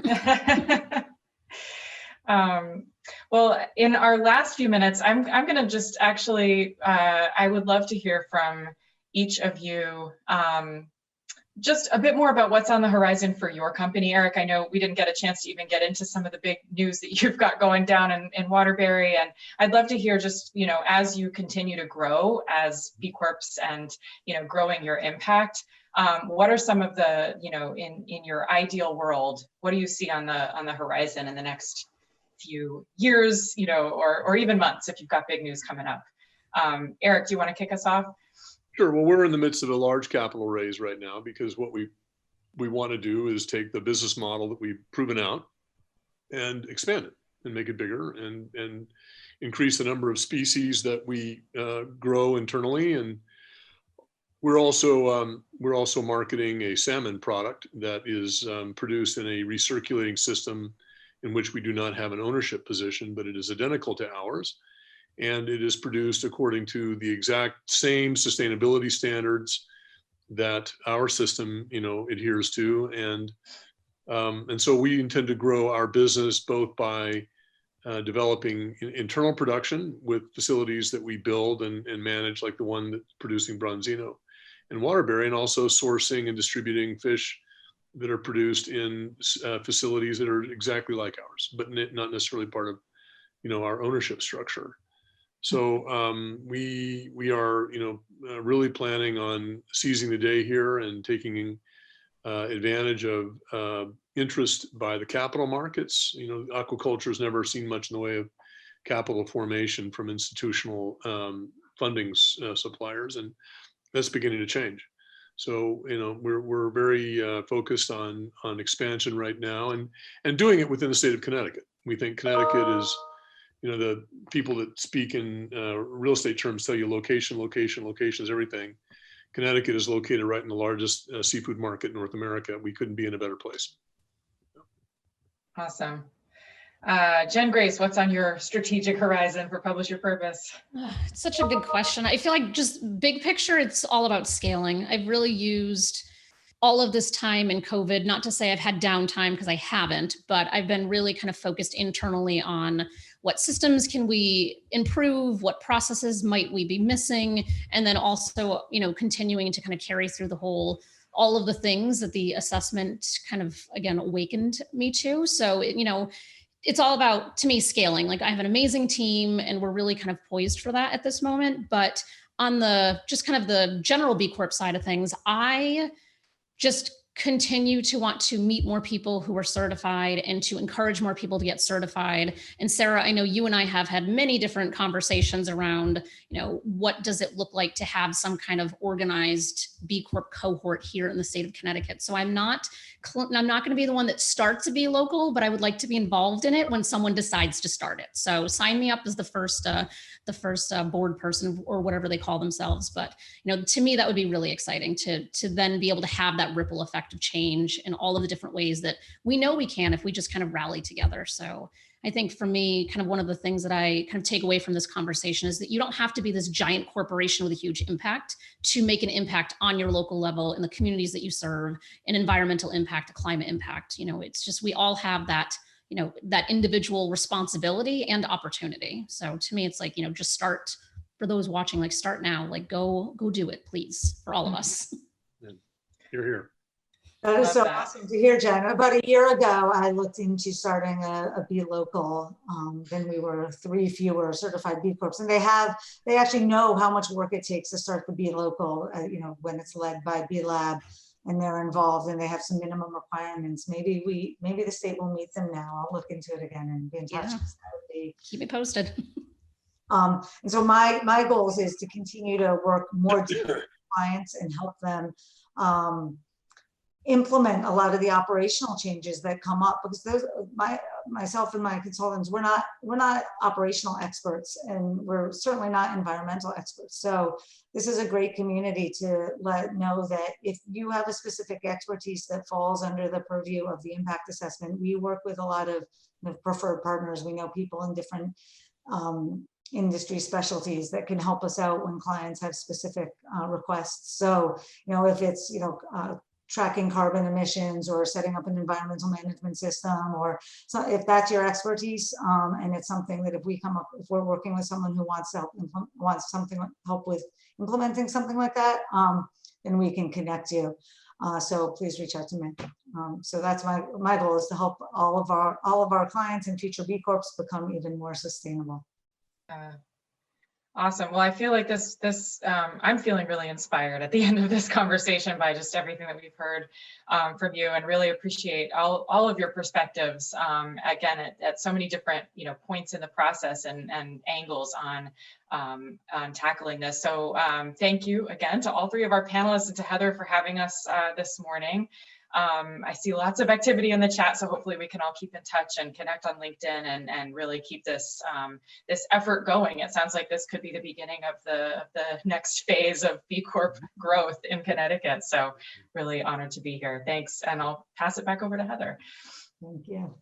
Well, in our last few minutes, I'm going to just actually, I would love to hear from each of you just a bit more about what's on the horizon for your company. Eric, I know we didn't get a chance to even get into some of the big news that you've got going down in Waterbury, and I'd love to hear just, as you continue to grow as B Corps and, growing your impact, what are some of the, in your ideal world, what do you see on the horizon in the next few years, or even months if you've got big news coming up? Eric, do you want to kick us off? Sure. Well, we're in the midst of a large capital raise right now, because what we want to do is take the business model that we've proven out and expand it and make it bigger and increase the number of species that we grow internally. And we're also marketing a salmon product that is produced in a recirculating system in which we do not have an ownership position, but it is identical to ours. And it is produced according to the exact same sustainability standards that our system, adheres to. And so we intend to grow our business both by developing internal production with facilities that we build and manage, like the one that's producing Bronzino and Waterbury, and also sourcing and distributing fish that are produced in facilities that are exactly like ours, but not necessarily part of, our ownership structure. So we are, really planning on seizing the day here and taking advantage of interest by the capital markets. Aquaculture has never seen much in the way of capital formation from institutional funding suppliers, and that's beginning to change. So, we're very focused on expansion right now, and doing it within the state of Connecticut. We think Connecticut is, the people that speak in real estate terms tell you location is everything. Connecticut is located right in the largest seafood market in North America. We couldn't be in a better place. Awesome. Jen Grace, what's on your strategic horizon for Publish Your Purpose? It's such a good question. I feel like, just big picture, it's all about scaling. I've really used all of this time in COVID, not to say I've had downtime, because I haven't, but I've been really kind of focused internally on what systems can we improve, what processes might we be missing, and then also, continuing to kind of carry through all of the things that the assessment kind of, again, awakened me to. So, it's all about, to me, scaling. Like, I have an amazing team and we're really kind of poised for that at this moment. But on the just kind of the general B Corp side of things, I just continue to want to meet more people who are certified and to encourage more people to get certified. And Sarah, I know you and I have had many different conversations around, what does it look like to have some kind of organized B Corp cohort here in the state of Connecticut. So I'm not going to be the one that starts a B local, but I would like to be involved in it when someone decides to start it. So sign me up as the first board person or whatever they call themselves. But to me, that would be really exciting to then be able to have that ripple effect of change in all of the different ways that we know we can if we just kind of rally together. So I think for me, kind of one of the things that I kind of take away from this conversation is that you don't have to be this giant corporation with a huge impact to make an impact on your local level in the communities that you serve, an environmental impact, a climate impact. It's just, we all have that, that individual responsibility and opportunity. So to me, it's like, just start. For those watching, like, start now, like go do it, please, for all of us. You're here. That is so awesome to hear, Jen. About a year ago, I looked into starting a B local. Then we were 3 fewer certified B Corps, and they actually know how much work it takes to start the B local. When it's led by B Lab, and they're involved, and they have some minimum requirements. Maybe the state will meet them now. I'll look into it again and be in touch. Yeah. Keep me posted. And so my goals is to continue to work more deeply with clients and help them implement a lot of the operational changes that come up, because myself and my consultants, we're not operational experts, and we're certainly not environmental experts. So this is a great community to know that if you have a specific expertise that falls under the purview of the impact assessment, we work with a lot of preferred partners. We know people in different industry specialties that can help us out when clients have specific requests. So, if it's, tracking carbon emissions or setting up an environmental management system, or so, if that's your expertise, and it's something that if we're working with someone who wants help with implementing something like that, then we can connect you. So please reach out to me. So that's my goal, is to help all of our clients and future B Corps become even more sustainable. Awesome. Well, I feel like I'm feeling really inspired at the end of this conversation by just everything that we've heard from you, and really appreciate all of your perspectives, again, at so many different, points in the process and angles on tackling this. So thank you again to all 3 of our panelists, and to Heather for having us this morning. I see lots of activity in the chat, so hopefully we can all keep in touch and connect on LinkedIn and really keep this effort going. It sounds like this could be the beginning of the next phase of B Corp growth in Connecticut. So really honored to be here. Thanks, and I'll pass it back over to Heather. Thank you.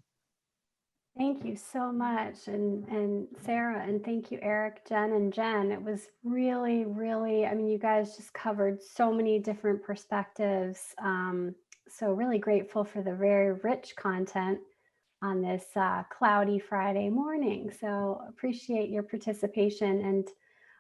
Thank you so much, and Sarah, and thank you, Eric, Jen, and Jen. It was really, really, you guys just covered so many different perspectives. So really grateful for the very rich content on this cloudy Friday morning. So appreciate your participation. And,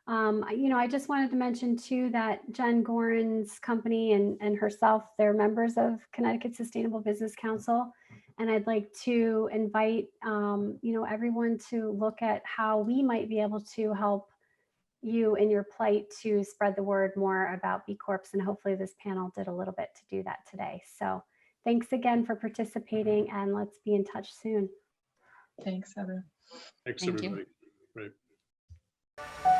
I just wanted to mention too that Jen Gorin's company and herself, they're members of Connecticut Sustainable Business Council. And I'd like to invite, everyone to look at how we might be able to help you in your plight to spread the word more about B Corps. And hopefully this panel did a little bit to do that today. So thanks again for participating, and let's be in touch soon. Thanks, Heather. Thanks, Thank everybody. you. Right.